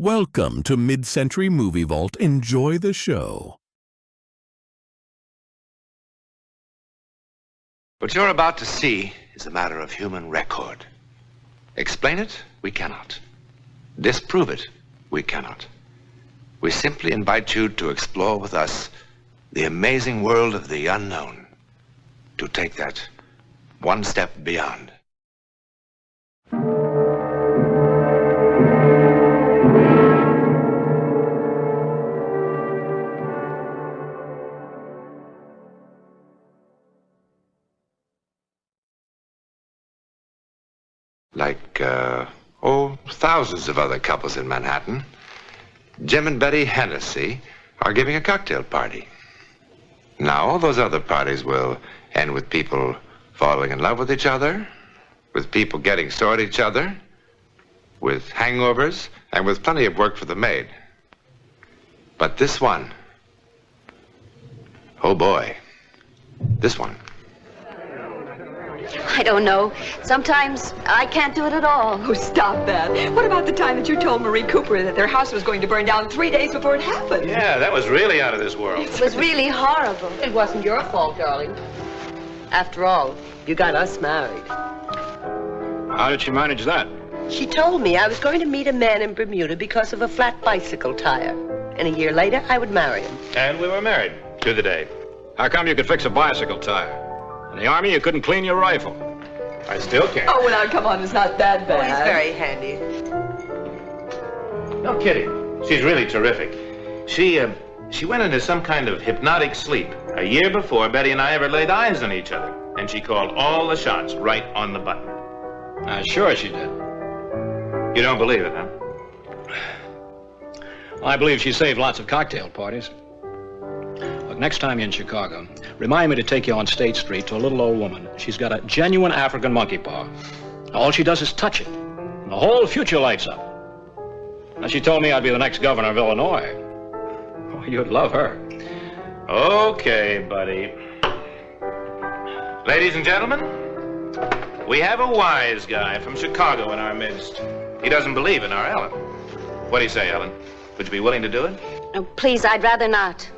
Welcome to Mid-Century Movie Vault. Enjoy the show. What you're about to see is a matter of human record. Explain it? We cannot. Disprove it? We cannot. We simply invite you to explore with us the amazing world of the unknown, to take that one step beyond. Like, thousands of other couples in Manhattan, Jim and Betty Hennessy are giving a cocktail party. Now, all those other parties will end with people falling in love with each other, with people getting sore at each other, with hangovers, and with plenty of work for the maid. But this one, oh boy, this one. I don't know. Sometimes I can't do it at all. Oh, stop that. What about the time that you told Marie Cooper that their house was going to burn down 3 days before it happened? Yeah, that was really out of this world. It was really horrible. It wasn't your fault, darling. After all, you got us married. How did she manage that? She told me I was going to meet a man in Bermuda because of a flat bicycle tire. And a year later, I would marry him. And we were married to the day. How come you could fix a bicycle tire? In the Army, you couldn't clean your rifle. I still can. Oh, well, now, come on, it's not that bad. Oh, he's very handy. No kidding. She's really terrific. She went into some kind of hypnotic sleep a year before Betty and I ever laid eyes on each other. And she called all the shots right on the button. Sure she did. You don't believe it, huh? Well, I believe she saved lots of cocktail parties. Look, next time you're in Chicago, remind me to take you on State Street to a little old woman. She's got a genuine African monkey paw. All she does is touch it, and the whole future lights up. Now, she told me I'd be the next governor of Illinois. Oh, you'd love her. Okay, buddy. Ladies and gentlemen, we have a wise guy from Chicago in our midst. He doesn't believe in our Ellen. What do you say, Ellen? Would you be willing to do it? Oh, please, I'd rather not.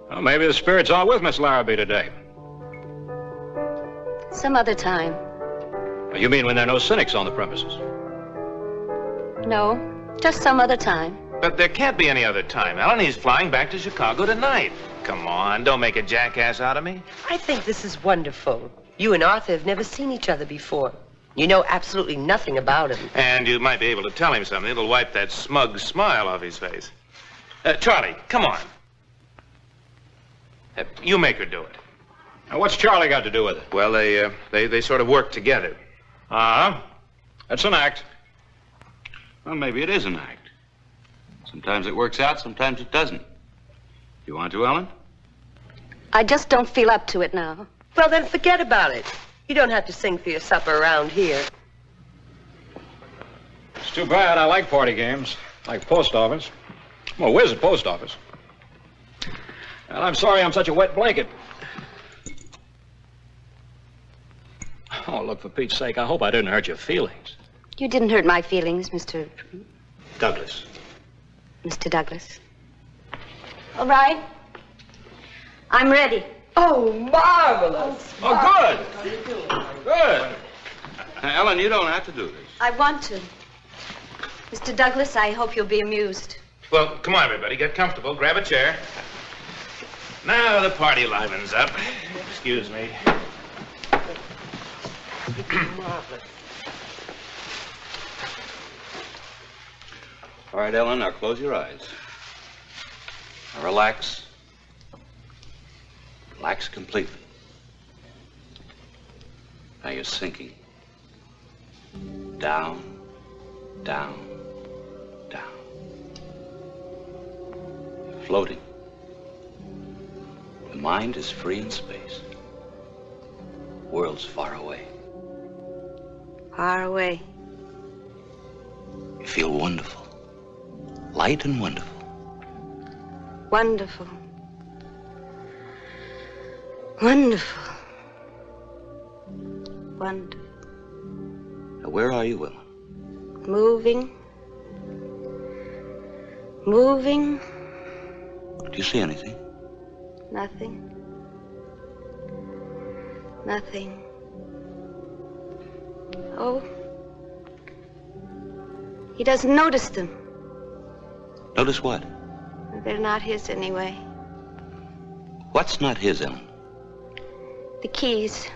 Well, maybe the spirits are with Miss Larrabee today. Some other time. You mean when there are no cynics on the premises? No, just some other time. But there can't be any other time, Ellen. He's flying back to Chicago tonight. Come on, don't make a jackass out of me. I think this is wonderful. You and Arthur have never seen each other before. You know absolutely nothing about him. And you might be able to tell him something. It'll wipe that smug smile off his face. Charlie, come on. You make her do it. Now, what's Charlie got to do with it? Well, they sort of work together. Uh-huh. That's an act. Well, maybe it is an act. Sometimes it works out, sometimes it doesn't. You want to, Ellen? I just don't feel up to it now. Well, then forget about it. You don't have to sing for your supper around here. It's too bad. I like party games. Like post office. I'm a whiz at post office. And I'm sorry I'm such a wet blanket. Oh, look, for Pete's sake, I hope I didn't hurt your feelings. You didn't hurt my feelings, Mr. Douglas. Mr. Douglas. All right. I'm ready. Oh, marvelous. Oh, good. Good. Now, Ellen, you don't have to do this. I want to. Mr. Douglas, I hope you'll be amused. Well, come on, everybody. Get comfortable. Grab a chair. Now the party livens up. Excuse me. All right, Ellen, now close your eyes. Now relax. Relax completely. Now you're sinking. Down, down, down. You're floating. The mind is free in space. World's far away. Far away. You feel wonderful. Light and wonderful. Wonderful. Wonderful. Wonderful. Now, where are you, Ellen? Moving. moving. Do you see anything? Nothing. Nothing. Oh. He doesn't notice them. Notice what? They're not his anyway. What's not his, Ellen? The keys.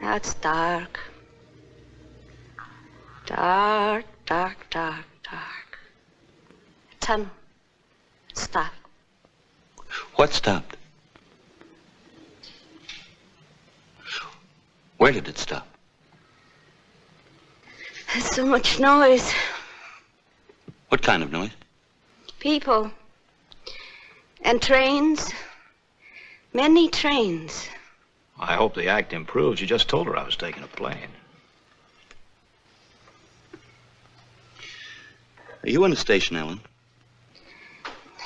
Now it's dark. Dark, dark, dark, dark. A tunnel. Stop. What stopped? Where did it stop? There's so much noise. What kind of noise? People. And trains. Many trains. I hope the act improves. You just told her I was taking a plane. Are you in the station, Ellen?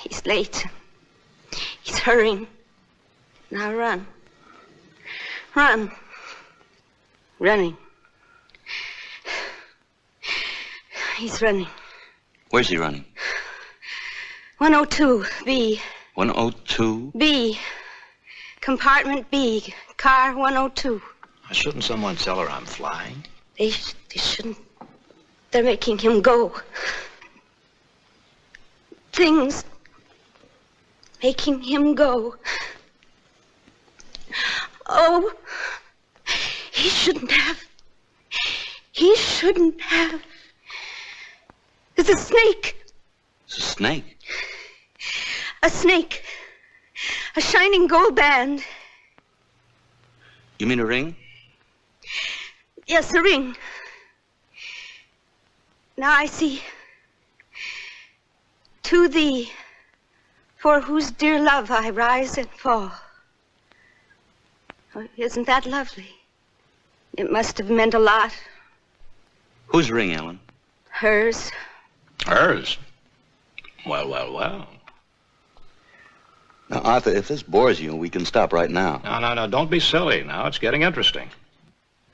He's late. He's hurrying. Now run. Run. Running. He's running. Where's he running? 102, B. 102? B. Compartment B. Car 102. Shouldn't someone tell her I'm flying? They shouldn't. They're making him go. Things making him go. Oh, he shouldn't have. He shouldn't have. There's a snake. It's a snake? A snake. A shining gold band. You mean a ring? Yes, a ring. Now I see. To thee, for whose dear love I rise and fall. Oh, isn't that lovely? It must have meant a lot. Whose ring, Ellen? Hers. Hers? Well, well, well. Now, Arthur, if this bores you, we can stop right now. No, don't be silly now. It's getting interesting.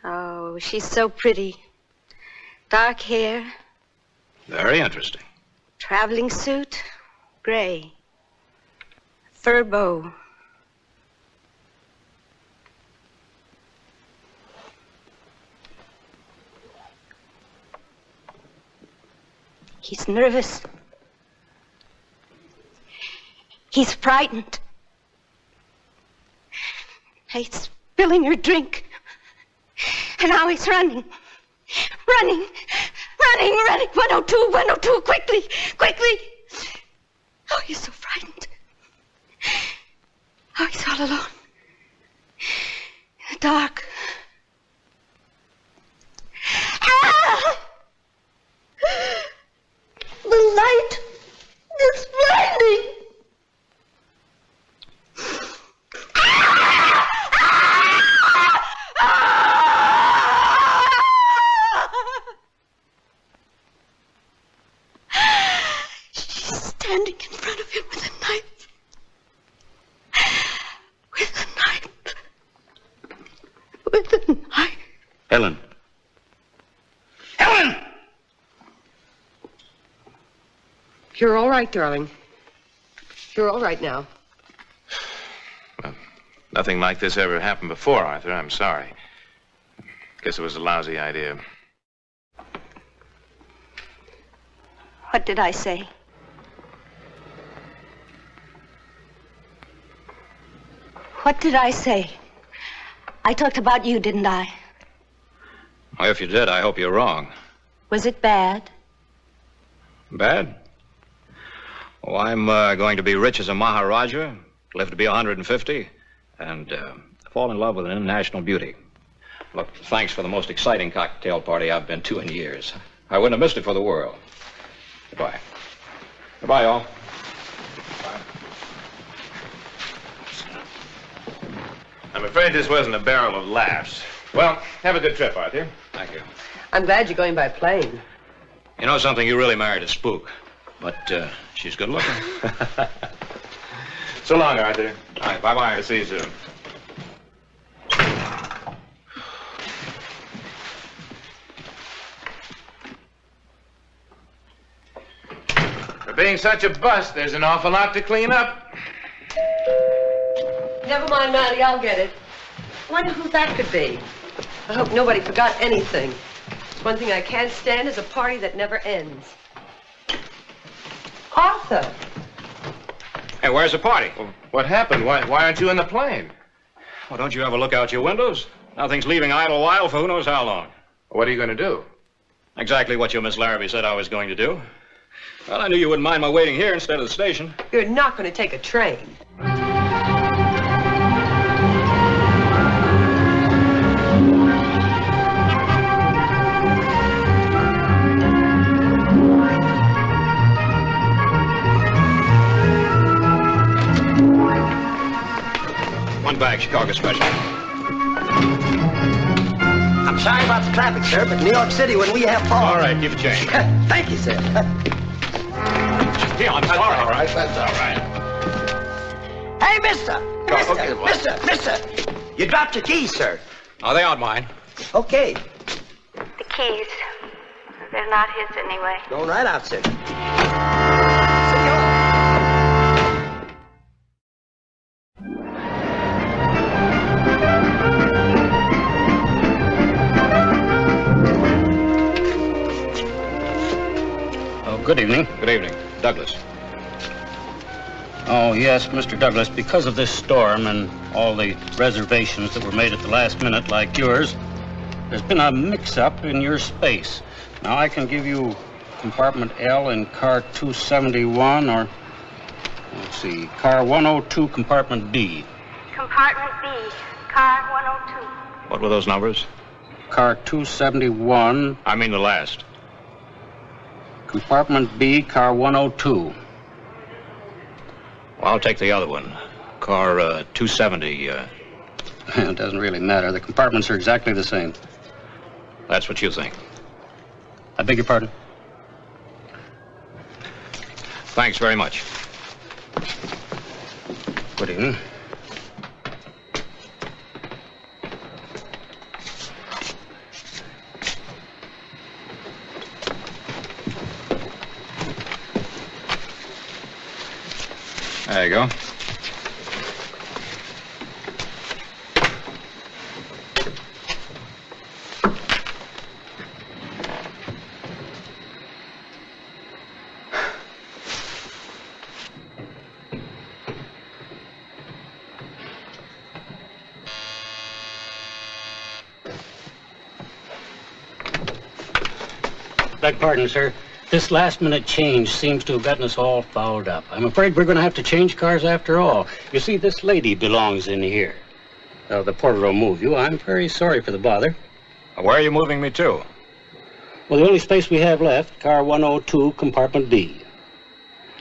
Oh, she's so pretty. Dark hair, Very interesting. traveling suit, gray, fur bow. He's nervous. He's frightened. He's spilling her drink. And now he's running. Running. 102, 102, quickly, quickly. Oh, he's so frightened. Oh, he's all alone. In the dark. Ah! The light is blinding. She's standing in front of him with a knife. With a knife. With a knife. Ellen. Ellen! You're all right, darling. You're all right now. Well, nothing like this ever happened before, Arthur. I'm sorry. Guess it was a lousy idea. What did I say? What did I say? I talked about you, didn't I? Well, if you did, I hope you're wrong. Was it bad? Bad? Oh, I'm going to be rich as a Maharaja, live to be 150, and fall in love with an international beauty. Look, thanks for the most exciting cocktail party I've been to in years. I wouldn't have missed it for the world. Goodbye. Goodbye, all. Bye. I'm afraid this wasn't a barrel of laughs. Well, have a good trip, Arthur. Thank you. I'm glad you're going by plane. You know something? You really married a spook. But she's good looking. So long, Arthur. All right, bye-bye. I'll see you soon. For being such a bust, there's an awful lot to clean up. Never mind, Matty, I'll get it. I wonder who that could be. I hope nobody forgot anything. One thing I can't stand is a party that never ends. Arthur! Hey, where's the party? Well, what happened? Why aren't you in the plane? Well, don't you ever look out your windows? Nothing's leaving Idlewild for who knows how long. What are you going to do? Exactly what your Miss Larrabee said I was going to do. Well, I knew you wouldn't mind my waiting here instead of the station. You're not going to take a train. One bag, Chicago special. I'm sorry about the traffic, sir, but New York City, when we have fog... All right, give a change. Thank you, sir. Gee, I'm sorry. All right, that's all right. Hey, mister! Okay, what? Mister! You dropped your keys, sir. Oh, they aren't mine. Okay. The keys. They're not his anyway. Going right out, sir. Good evening. Good evening. Douglas. Oh, yes, Mr. Douglas, because of this storm and all the reservations that were made at the last minute like yours, there's been a mix-up in your space. Now, I can give you compartment L in car 271 or, let's see, car 102, compartment B. Compartment B, car 102. What were those numbers? Car 271, I mean the last. compartment B, car 102. Well, I'll take the other one. Car 270. It doesn't really matter. The compartments are exactly the same. That's what you think. I beg your pardon? Thanks very much. Good evening. There you go. Beg pardon, sir. This last-minute change seems to have gotten us all fouled up. I'm afraid we're going to have to change cars after all. You see, this lady belongs in here. The porter will move you. I'm very sorry for the bother. Where are you moving me to? Well, the only space we have left, car 102, compartment B.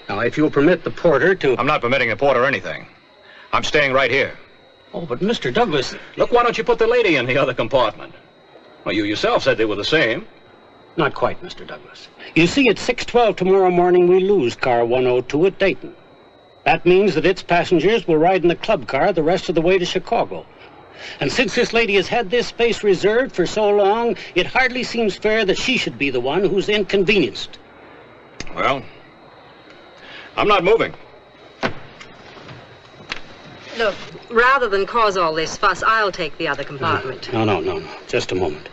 Now, if you'll permit the porter to... I'm not permitting the porter anything. I'm staying right here. Oh, but Mr. Douglas... Look, why don't you put the lady in the other compartment? Well, you yourself said they were the same. Not quite, Mr. Douglas. You see, at 6:12 tomorrow morning, we lose car 102 at Dayton. That means that its passengers will ride in the club car the rest of the way to Chicago. And since this lady has had this space reserved for so long, it hardly seems fair that she should be the one who's inconvenienced. Well, I'm not moving. Look, rather than cause all this fuss, I'll take the other compartment. No. Just a moment.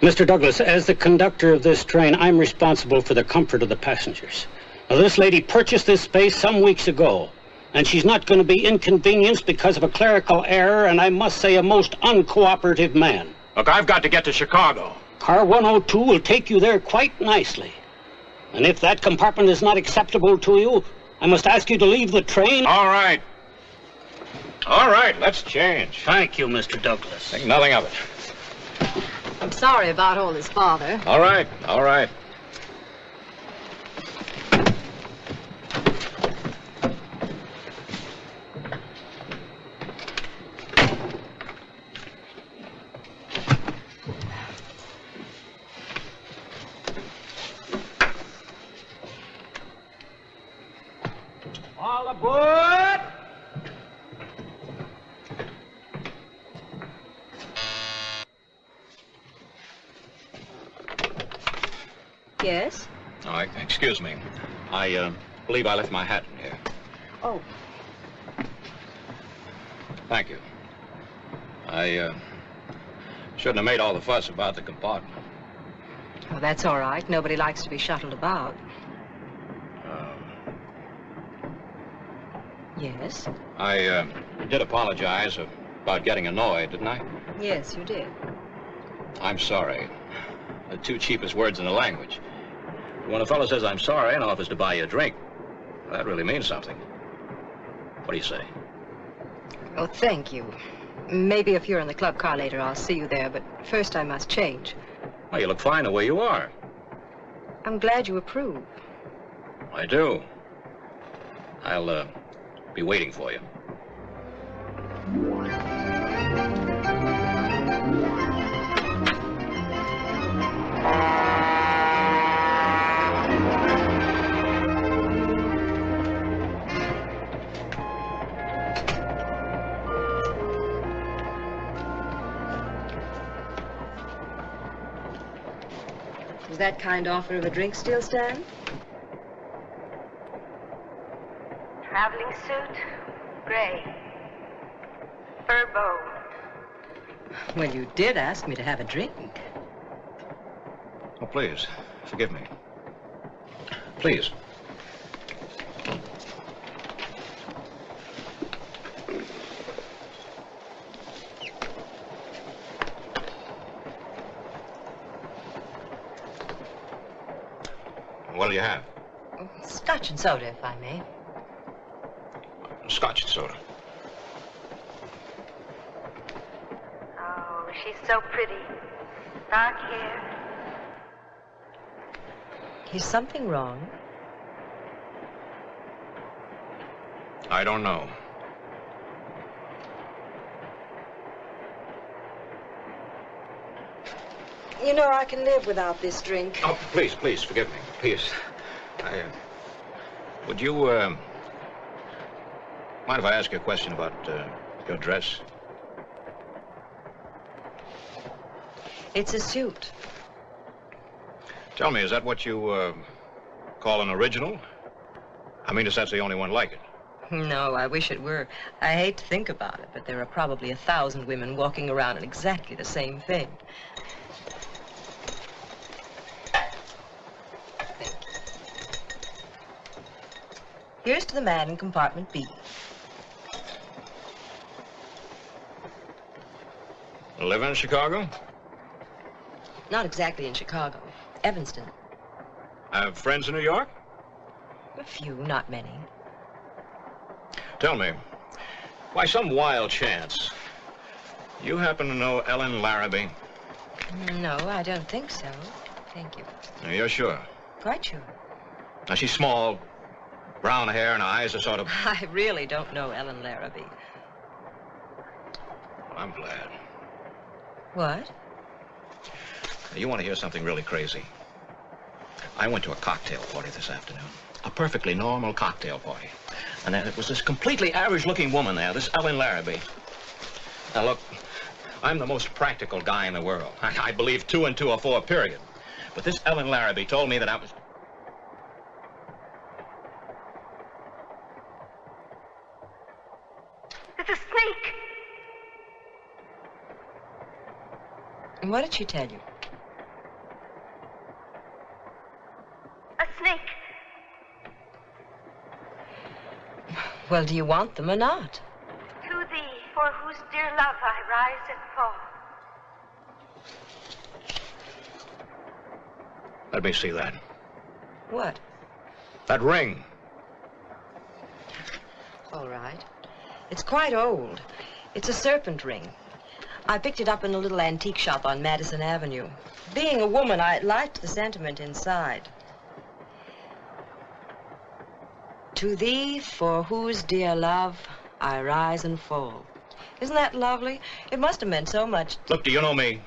Mr. Douglas, as the conductor of this train, I'm responsible for the comfort of the passengers. Now, this lady purchased this space some weeks ago, and she's not going to be inconvenienced because of a clerical error, and I must say a most uncooperative man. Look, I've got to get to Chicago. Car 102 will take you there quite nicely. And if that compartment is not acceptable to you, I must ask you to leave the train. All right. All right, let's change. Thank you, Mr. Douglas. Think nothing of it. I'm sorry about all this bother. All right. All aboard! Yes? All right, excuse me. I believe I left my hat in here. Oh. Thank you. I shouldn't have made all the fuss about the compartment. Oh, that's all right. Nobody likes to be shuttled about. Yes? I did apologize about getting annoyed, didn't I? Yes, you did. I'm sorry. The two cheapest words in the language. When a fellow says I'm sorry and offers to buy you a drink, that really means something. What do you say? Oh, thank you. Maybe if you're in the club car later, I'll see you there, but first I must change. Well, you look fine the way you are. I'm glad you approve. I do. I'll be waiting for you. Does that kind offer of a drink still stand? Traveling suit, gray. Fur bow. Well, you did ask me to have a drink. Oh, please, forgive me. Please. What'll you have? Scotch and soda, if I may. Scotch and soda. Oh, she's so pretty. Dark hair. Is something wrong? I don't know. You know, I can live without this drink. Oh, please, please, forgive me. Please. Would you, mind if I ask you a question about, your dress? It's a suit. Tell me, is that what you, call an original? I mean, if that's the only one like it. No, I wish it were. I hate to think about it, but there are probably 1,000 women walking around in exactly the same thing. Here's to the man in compartment B. Live in Chicago? Not exactly in Chicago. Evanston. Have friends in New York? A few, not many. Tell me, by some wild chance, you happen to know Ellen Larrabee? No, I don't think so. Thank you. You're sure? Quite sure. Now, she's small, brown hair, and her eyes are sort of... I really don't know Ellen Larrabee. I'm glad. What? You want to hear something really crazy? I went to a cocktail party this afternoon. A perfectly normal cocktail party. And there was this completely average-looking woman there, this Ellen Larrabee. Now, look, I'm the most practical guy in the world. I believe 2 and 2 are 4, period. But this Ellen Larrabee told me that I was... It's a snake. And what did she tell you? A snake. Well, do you want them or not? To thee, for whose dear love I rise and fall. Let me see that. What? That ring. All right. It's quite old. It's a serpent ring. I picked it up in a little antique shop on Madison Avenue. Being a woman, I liked the sentiment inside. To thee, for whose dear love I rise and fall. Isn't that lovely? It must have meant so much. Look, do you know me?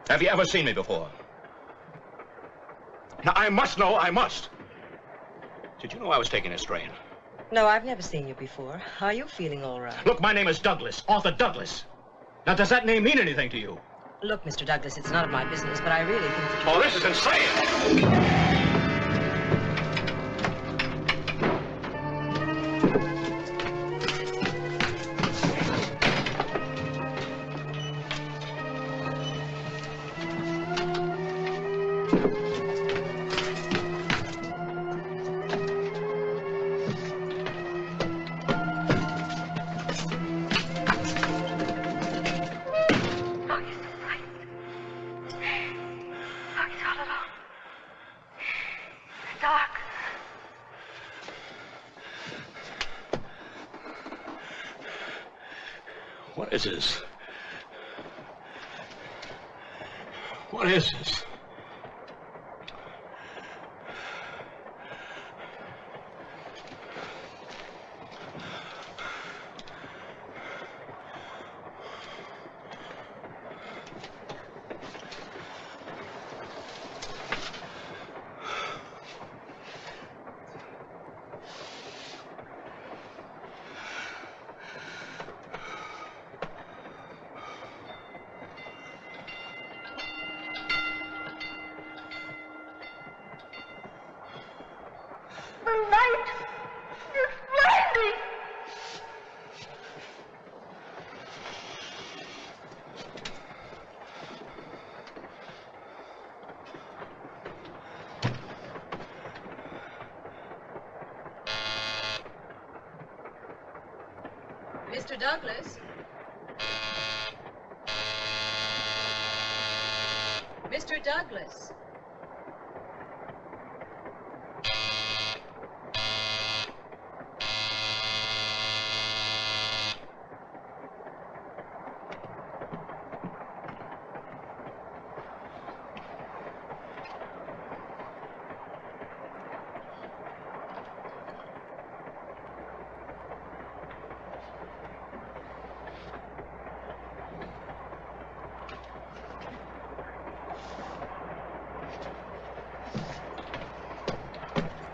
Have you ever seen me before? Now, I must know, I must. Did you know I was taking a strain? No, I've never seen you before. Are you feeling all right? Look, my name is Douglas, Arthur Douglas. Now, does that name mean anything to you? Look, Mr. Douglas, it's none of my business, but I really think that Oh, this is insane! What is this? What is this? Mr. Douglas? Mr. Douglas?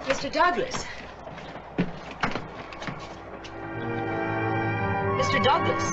Mr. Douglas. Mr. Douglas.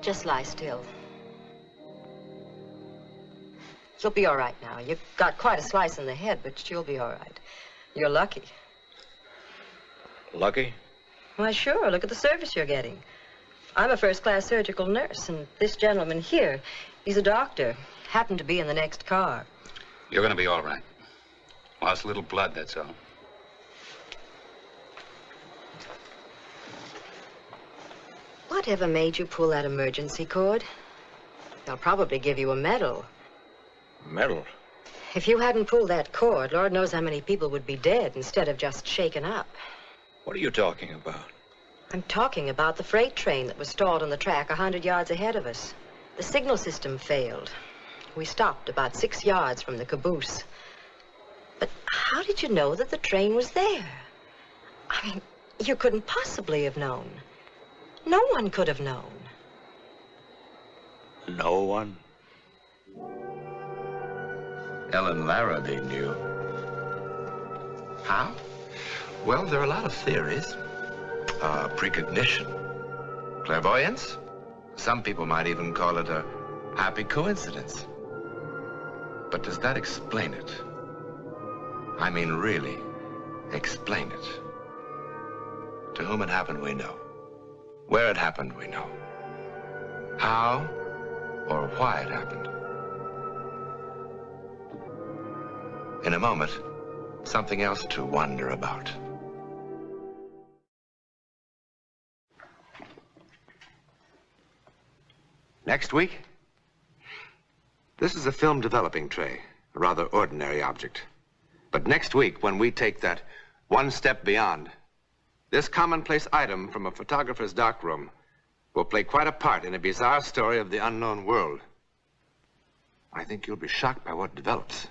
Just lie still. You'll be all right now. You've got quite a slice in the head, but you'll be all right. You're lucky. Lucky? Why, sure. Look at the service you're getting. I'm a first-class surgical nurse, and this gentleman here, he's a doctor. Happened to be in the next car. You're going to be all right. Lost a little blood, that's all. Whatever made you pull that emergency cord? They'll probably give you a medal. Medal? If you hadn't pulled that cord, Lord knows how many people would be dead instead of just shaken up. What are you talking about? I'm talking about the freight train that was stalled on the track 100 yards ahead of us. The signal system failed. We stopped about 6 yards from the caboose. But how did you know that the train was there? I mean, you couldn't possibly have known. No one could have known. No one? Ellen Larrabee knew. How? Well, there are a lot of theories. Precognition, clairvoyance. Some people might even call it a happy coincidence. But does that explain it? I mean, really explain it. To whom it happened, we know. Where it happened, we know. How or why it happened. In a moment, something else to wonder about. Next week, this is a film developing tray, a rather ordinary object. But next week, when we take that one step beyond, this commonplace item from a photographer's darkroom will play quite a part in a bizarre story of the unknown world. I think you'll be shocked by what develops.